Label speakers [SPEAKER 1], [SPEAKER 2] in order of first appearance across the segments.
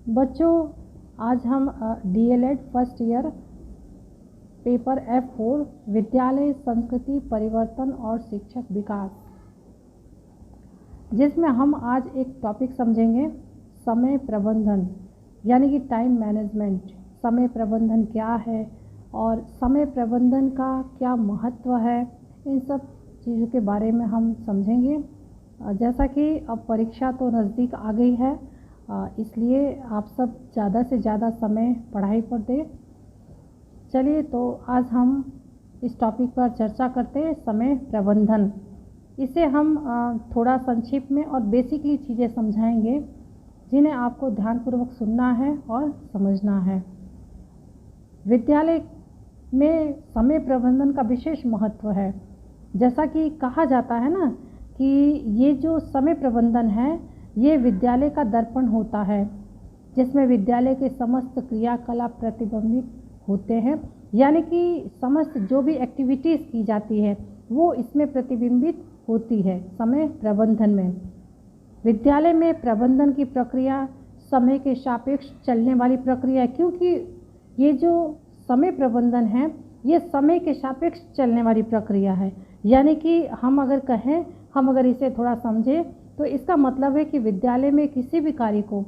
[SPEAKER 1] बच्चों, आज हम DElEd first year paper F4 विद्यालय संस्कृति परिवर्तन और शिक्षक विकास, जिसमें हम आज एक टॉपिक समझेंगे समय प्रबंधन, यानी कि टाइम मैनेजमेंट। समय प्रबंधन क्या है और समय प्रबंधन का क्या महत्व है, इन सब चीज़ों के बारे में हम समझेंगे। जैसा कि अब परीक्षा तो नज़दीक आ गई है, इसलिए आप सब ज़्यादा से ज़्यादा समय पढ़ाई पर दें। चलिए, तो आज हम इस टॉपिक पर चर्चा करते हैं, समय प्रबंधन। इसे हम थोड़ा संक्षिप्त में और बेसिकली चीज़ें समझाएंगे, जिन्हें आपको ध्यानपूर्वक सुनना है और समझना है। विद्यालय में समय प्रबंधन का विशेष महत्व है। जैसा कि कहा जाता है ना कि ये जो समय प्रबंधन है, ये विद्यालय का दर्पण होता है, जिसमें विद्यालय के समस्त क्रियाकलाप प्रतिबिंबित होते हैं, यानी कि समस्त जो भी एक्टिविटीज़ की जाती है वो इसमें प्रतिबिंबित होती है समय प्रबंधन में। विद्यालय में प्रबंधन की प्रक्रिया समय के सापेक्ष चलने वाली प्रक्रिया है, क्योंकि ये जो समय प्रबंधन है ये समय के सापेक्ष चलने वाली प्रक्रिया है। यानी कि हम अगर इसे थोड़ा समझें तो इसका मतलब है कि विद्यालय में किसी भी कार्य को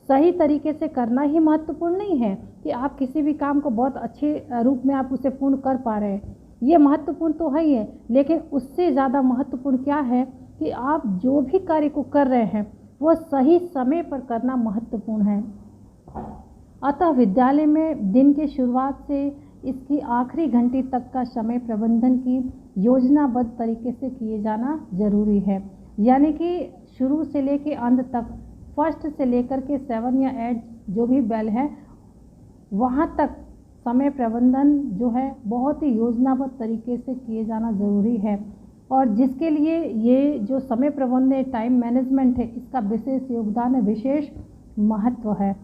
[SPEAKER 1] सही तरीके से करना ही महत्वपूर्ण नहीं है कि आप किसी भी काम को बहुत अच्छे रूप में आप उसे पूर्ण कर पा रहे हैं। ये महत्वपूर्ण तो है ही है, लेकिन उससे ज़्यादा महत्वपूर्ण क्या है कि आप जो भी कार्य को कर रहे हैं वो सही समय पर करना महत्वपूर्ण है। अतः विद्यालय में दिन के शुरुआत से इसकी आखिरी घंटी तक का समय प्रबंधन की योजनाबद्ध तरीके से किए जाना जरूरी है। यानी कि शुरू से लेकर अंत तक, फर्स्ट से लेकर के 7 या 8 जो भी बेल है वहाँ तक समय प्रबंधन जो है बहुत ही योजनाबद्ध तरीके से किए जाना ज़रूरी है। और जिसके लिए ये जो समय प्रबंधन टाइम मैनेजमेंट है, इसका विशेष योगदान है, विशेष महत्व है।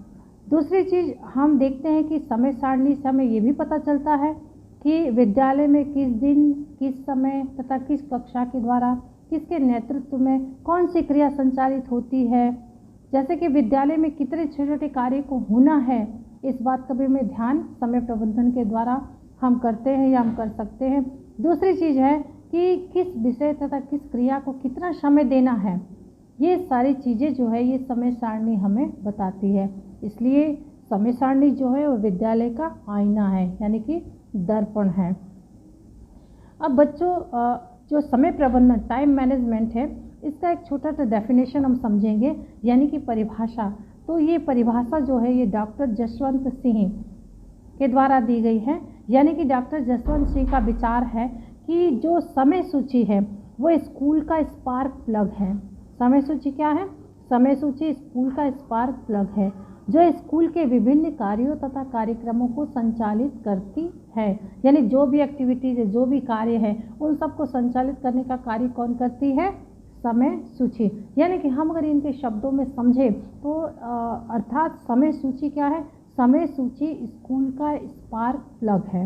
[SPEAKER 1] दूसरी चीज़ हम देखते हैं कि समय सारणी से हमें ये भी पता चलता है कि विद्यालय में किस दिन, किस समय तथा किस कक्षा के द्वारा, किसके नेतृत्व में कौन सी क्रिया संचालित होती है। जैसे कि विद्यालय में कितने छोटे छोटे कार्य को होना है, इस बात का भी हमें ध्यान समय प्रबंधन के द्वारा हम करते हैं या हम कर सकते हैं। दूसरी चीज़ है कि किस विषय तथा किस क्रिया को कितना समय देना है। ये सारी चीज़ें जो है ये समय सारणी हमें बताती है। इसलिए समय सारणी जो है वो विद्यालय का आईना है, यानी कि दर्पण है। अब बच्चों, जो समय प्रबंधन टाइम मैनेजमेंट है, इसका एक छोटा सा डेफिनेशन हम समझेंगे, यानी कि परिभाषा। तो ये परिभाषा जो है ये डॉक्टर जसवंत सिंह के द्वारा दी गई है। यानी कि डॉक्टर जसवंत सिंह का विचार है कि जो समय सूची है वो स्कूल का स्पार्क प्लग है। समय सूची क्या है? समय सूची स्कूल का स्पार्क प्लग है, जो स्कूल के विभिन्न कार्यों तथा कार्यक्रमों को संचालित करती है। यानी जो भी एक्टिविटीज़ है, जो भी कार्य है, उन सबको संचालित करने का कार्य कौन करती है? समय सूची। यानी कि हम अगर इनके शब्दों में समझें तो अर्थात समय सूची क्या है? समय सूची स्कूल का स्पार्क प्लग है।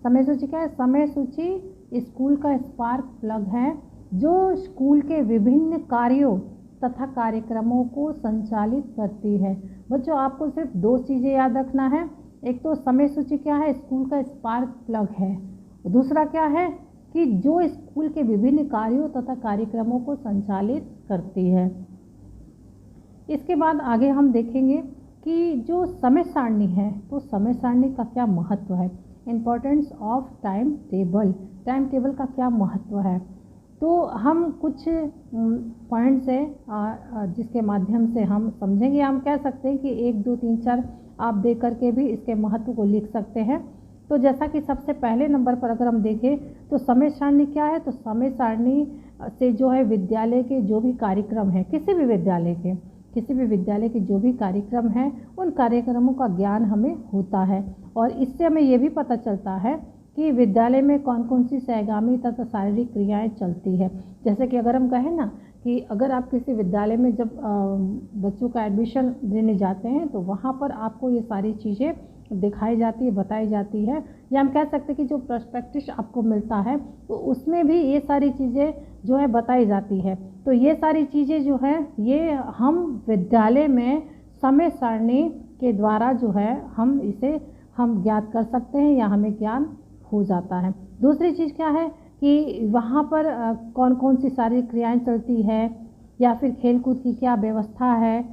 [SPEAKER 1] समय सूची क्या है? समय सूची स्कूल का स्पार्क प्लग है, जो स्कूल के विभिन्न कार्यों तथा कार्यक्रमों को संचालित करती है। बच्चों, आपको सिर्फ 2 चीज़ें याद रखना है। एक तो समय सूची क्या है? स्कूल का स्पार्क प्लग है। दूसरा क्या है कि जो स्कूल के विभिन्न कार्यों तथा कार्यक्रमों को संचालित करती है। इसके बाद आगे हम देखेंगे कि जो समय सारणी है, तो समय सारणी का क्या महत्व है। Importance of time table, time table का क्या महत्व है। तो हम कुछ पॉइंट्स हैं जिसके माध्यम से हम समझेंगे। हम कह सकते हैं कि 1, 2, 3, 4 आप दे करके भी इसके महत्व को लिख सकते हैं। तो जैसा कि सबसे पहले नंबर पर अगर हम देखें तो समय सारणी क्या है, तो समय सारणी से जो है विद्यालय के जो भी कार्यक्रम हैं, किसी भी विद्यालय के जो भी कार्यक्रम हैं, उन कार्यक्रमों का ज्ञान हमें होता है। और इससे हमें ये भी पता चलता है कि विद्यालय में कौन कौन सी सहगामी तथा शारीरिक क्रियाएं चलती है। जैसे कि अगर हम कहें ना कि अगर आप किसी विद्यालय में जब बच्चों का एडमिशन लेने जाते हैं तो वहाँ पर आपको ये सारी चीज़ें दिखाई जाती है, बताई जाती है। या हम कह सकते हैं कि जो प्रोस्पेक्टस आपको मिलता है तो उसमें भी ये सारी चीज़ें जो है बताई जाती है। तो ये सारी चीज़ें जो है ये हम विद्यालय में समय सारणी के द्वारा जो है हम ज्ञात कर सकते हैं या हमें ज्ञान हो जाता है। दूसरी चीज़ क्या है कि वहाँ पर कौन कौन सी शारीरिक क्रियाएं चलती है, या फिर खेलकूद की क्या व्यवस्था है,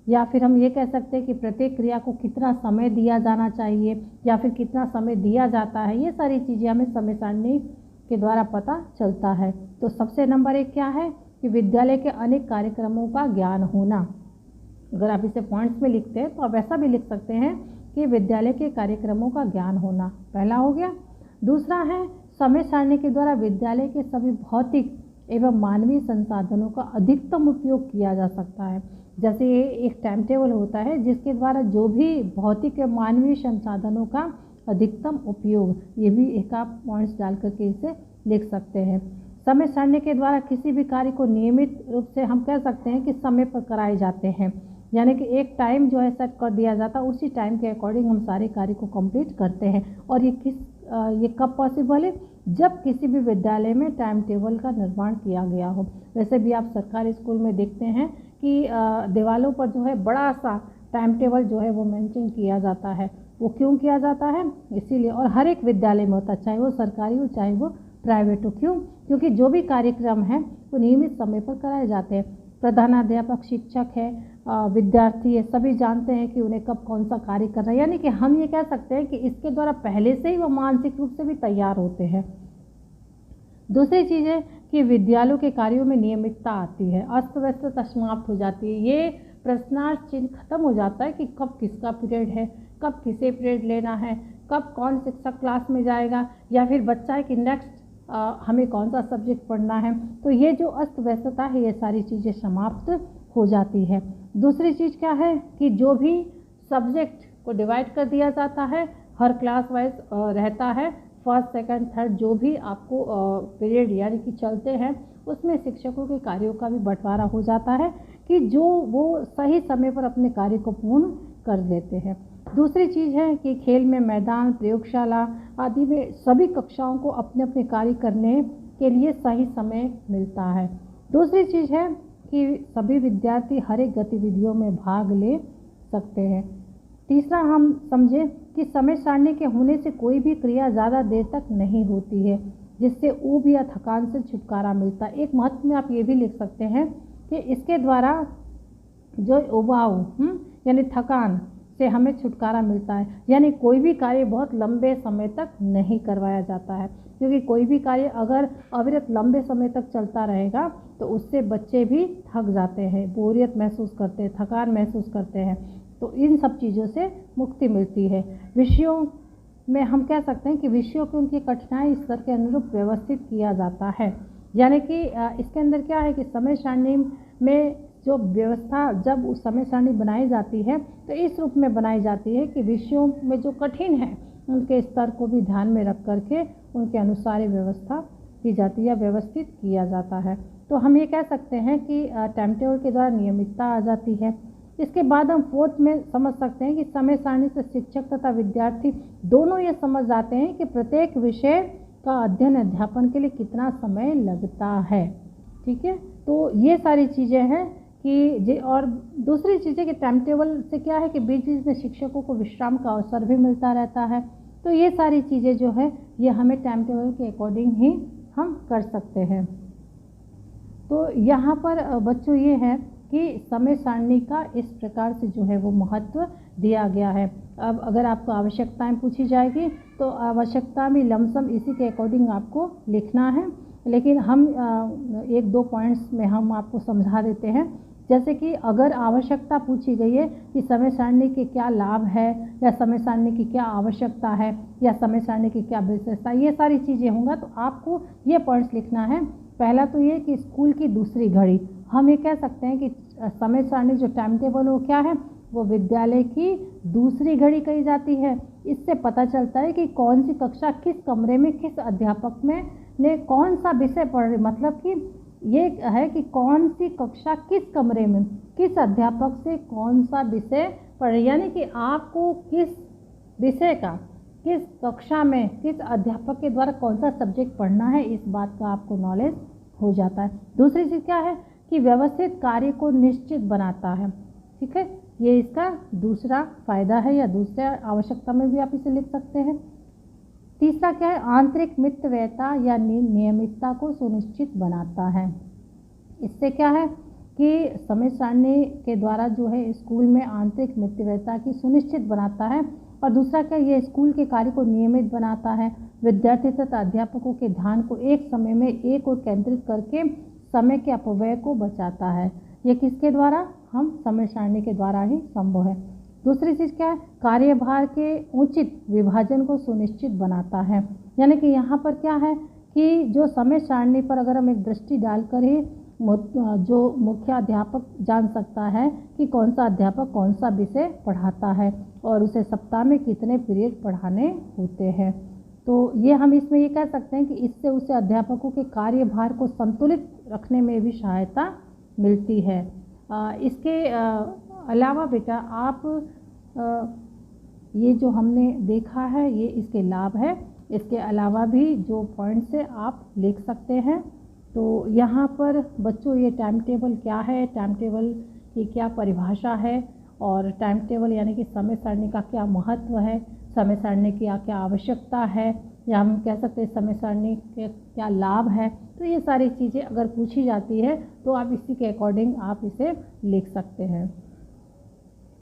[SPEAKER 1] या फिर हम ये कह सकते हैं कि प्रत्येक क्रिया को कितना समय दिया जाना चाहिए या फिर कितना समय दिया जाता है। ये सारी चीज़ें हमें समय सारणी के द्वारा पता चलता है। तो सबसे नंबर 1 क्या है कि विद्यालय के अनेक कार्यक्रमों का ज्ञान होना। अगर आप इसे पॉइंट्स में लिखते हैं तो आप ऐसा भी लिख सकते हैं कि विद्यालय के कार्यक्रमों का ज्ञान होना, पहला हो गया। दूसरा है समय सारणी के द्वारा विद्यालय के सभी भौतिक एवं मानवीय संसाधनों का अधिकतम उपयोग किया जा सकता है। जैसे ये एक टाइम टेबल होता है जिसके द्वारा जो भी भौतिक एवं मानवीय संसाधनों का अधिकतम उपयोग, ये भी एक आप पॉइंट्स डाल करके इसे लिख सकते हैं। समय सारणी के द्वारा किसी भी कार्य को नियमित रूप से हम कह सकते हैं कि समय पर कराए जाते हैं, यानी कि एक टाइम जो है सेट कर दिया जाता है, उसी टाइम के अकॉर्डिंग हम सारे कार्य को कंप्लीट करते हैं। और ये कब पॉसिबल है? जब किसी भी विद्यालय में टाइम टेबल का निर्माण किया गया हो। वैसे भी आप सरकारी स्कूल में देखते हैं कि दीवारों पर जो है बड़ा सा टाइम टेबल जो है वो मेंटेन किया जाता है। वो क्यों किया जाता है? इसीलिए, और हर एक विद्यालय में होता है, चाहे वो सरकारी हो चाहे वो प्राइवेट हो। क्यों? क्योंकि जो भी कार्यक्रम है वो नियमित समय पर कराए जाते हैं। प्रधानाध्यापक, शिक्षक है, विद्यार्थी है, सभी जानते हैं कि उन्हें कब कौन सा कार्य करना है। यानी कि हम ये कह सकते हैं कि इसके द्वारा पहले से ही वो मानसिक रूप से भी तैयार होते हैं। दूसरी चीज़ है कि विद्यालयों के कार्यों में नियमितता आती है, अस्त व्यस्तता समाप्त हो जाती है। ये प्रश्नार्थ चिन्ह खत्म हो जाता है कि कब किसका पीरियड है, कब किसे पीरियड लेना है, कब कौन शिक्षक क्लास में जाएगा, या फिर बच्चा है कि नेक्स्ट हमें कौन सा सब्जेक्ट पढ़ना है। तो ये जो अस्त व्यस्तता है ये सारी चीज़ें समाप्त हो जाती है। दूसरी चीज़ क्या है कि जो भी सब्जेक्ट को डिवाइड कर दिया जाता है, हर क्लास वाइज रहता है, फर्स्ट सेकंड थर्ड जो भी आपको पीरियड यानी कि चलते हैं, उसमें शिक्षकों के कार्यों का भी बंटवारा हो जाता है कि जो वो सही समय पर अपने कार्य को पूर्ण कर लेते हैं। दूसरी चीज़ है कि खेल में मैदान, प्रयोगशाला आदि में सभी कक्षाओं को अपने अपने कार्य करने के लिए सही समय मिलता है। दूसरी चीज़ है कि सभी विद्यार्थी हर एक गतिविधियों में भाग ले सकते हैं। तीसरा हम समझें कि समय सारणी के होने से कोई भी क्रिया ज़्यादा देर तक नहीं होती है, जिससे ऊब या थकान से छुटकारा मिलता है। एक महत्व में आप ये भी लिख सकते हैं कि इसके द्वारा जो उबाऊ यानी थकान से हमें छुटकारा मिलता है। यानी कोई भी कार्य बहुत लंबे समय तक नहीं करवाया जाता है, क्योंकि कोई भी कार्य अगर अविरत लंबे समय तक चलता रहेगा तो उससे बच्चे भी थक जाते हैं, बोरियत महसूस करते हैं, थकान महसूस करते हैं। तो इन सब चीज़ों से मुक्ति मिलती है। विषयों में हम कह सकते हैं कि विषयों को उनकी कठिनाई स्तर के अनुरूप व्यवस्थित किया जाता है। यानी कि इसके अंदर क्या है कि समय सारणी में जो व्यवस्था जब उस समय सारणी बनाई जाती है तो इस रूप में बनाई जाती है कि विषयों में जो कठिन है उनके स्तर को भी ध्यान में रख करके उनके अनुसार व्यवस्था की जाती है या व्यवस्थित किया जाता है। तो हम ये कह सकते हैं कि टाइम टेबल के द्वारा नियमितता आ जाती है। इसके बाद हम फोर्थ में समझ सकते हैं कि समय सारणी से शिक्षक तथा विद्यार्थी दोनों ये समझ जाते हैं कि प्रत्येक विषय का अध्ययन अध्यापन के लिए कितना समय लगता है। ठीक है, तो ये सारी चीज़ें हैं कि और दूसरी चीज़ें कि टाइम टेबल से क्या है कि बीच बीच में शिक्षकों को विश्राम का अवसर भी मिलता रहता है। तो ये सारी चीज़ें जो है ये हमें टाइम टेबल के अकॉर्डिंग ही हम कर सकते हैं। तो यहाँ पर बच्चों ये है कि समय सारणी का इस प्रकार से जो है वो महत्व दिया गया है। अब अगर आपको आवश्यकताएं पूछी जाएगी तो आवश्यकता भी लमसम इसी के अकॉर्डिंग आपको लिखना है, लेकिन हम एक दो पॉइंट्स में हम आपको समझा देते हैं। जैसे कि अगर आवश्यकता पूछी गई है कि समय सारणी के क्या लाभ है या समय सारणी की क्या आवश्यकता है या समय सारणी की क्या विशेषता, ये सारी चीज़ें होंगी तो आपको ये पॉइंट्स लिखना है। पहला तो ये कि स्कूल की दूसरी घड़ी, हम ये कह सकते हैं कि समय सारणी जो टाइम टेबल वो क्या है, वो विद्यालय की दूसरी घड़ी कही जाती है। इससे पता चलता है कि कौन सी कक्षा किस कमरे में किस अध्यापक में ने कौन सा विषय पढ़ रही, मतलब कि ये है कि कौन सी कक्षा किस कमरे में किस अध्यापक से कौन सा विषय पढ़ रही, यानी कि आपको किस विषय का किस कक्षा में किस अध्यापक के द्वारा कौन सा सब्जेक्ट पढ़ना है, इस बात का आपको नॉलेज हो जाता है। दूसरी चीज़ क्या है कि व्यवस्थित कार्य को निश्चित बनाता है। ठीक है, ये इसका दूसरा फ़ायदा है या दूसरा आवश्यकता में भी आप इसे लिख सकते हैं। तीसरा क्या है, आंतरिक मितव्ययता या नियमितता को सुनिश्चित बनाता है। इससे क्या है कि समय सारणी के द्वारा जो है स्कूल में आंतरिक मितव्ययता की सुनिश्चित बनाता है। और दूसरा क्या, ये स्कूल के कार्य को नियमित बनाता है, विद्यार्थी तथा अध्यापकों के ध्यान को एक समय में एक ओर केंद्रित करके समय के अपव्यय को बचाता है। ये किसके द्वारा, हम समय सारणी के द्वारा ही संभव है। दूसरी चीज़ क्या है, कार्यभार के उचित विभाजन को सुनिश्चित बनाता है। यानी कि यहाँ पर क्या है कि जो समय सारणी पर अगर हम एक दृष्टि डालकर ही जो मुख्य अध्यापक जान सकता है कि कौन सा अध्यापक कौन सा विषय पढ़ाता है और उसे सप्ताह में कितने पीरियड पढ़ाने होते हैं। तो ये हम इसमें ये कह सकते हैं कि इससे उसे अध्यापकों के कार्यभार को संतुलित रखने में भी सहायता मिलती है। इसके अलावा बेटा आप ये जो हमने देखा है ये इसके लाभ है, इसके अलावा भी जो पॉइंट्स है आप लिख सकते हैं। तो यहाँ पर बच्चों ये टाइम टेबल क्या है, टाइम टेबल की क्या परिभाषा है और टाइम टेबल यानी कि समय सारणी का क्या महत्व है, समय सारणी की क्या आवश्यकता है, या हम कह सकते हैं समय सारणी के क्या लाभ है। तो ये सारी चीज़ें अगर पूछी जाती है तो आप इसी के अकॉर्डिंग आप इसे लिख सकते हैं।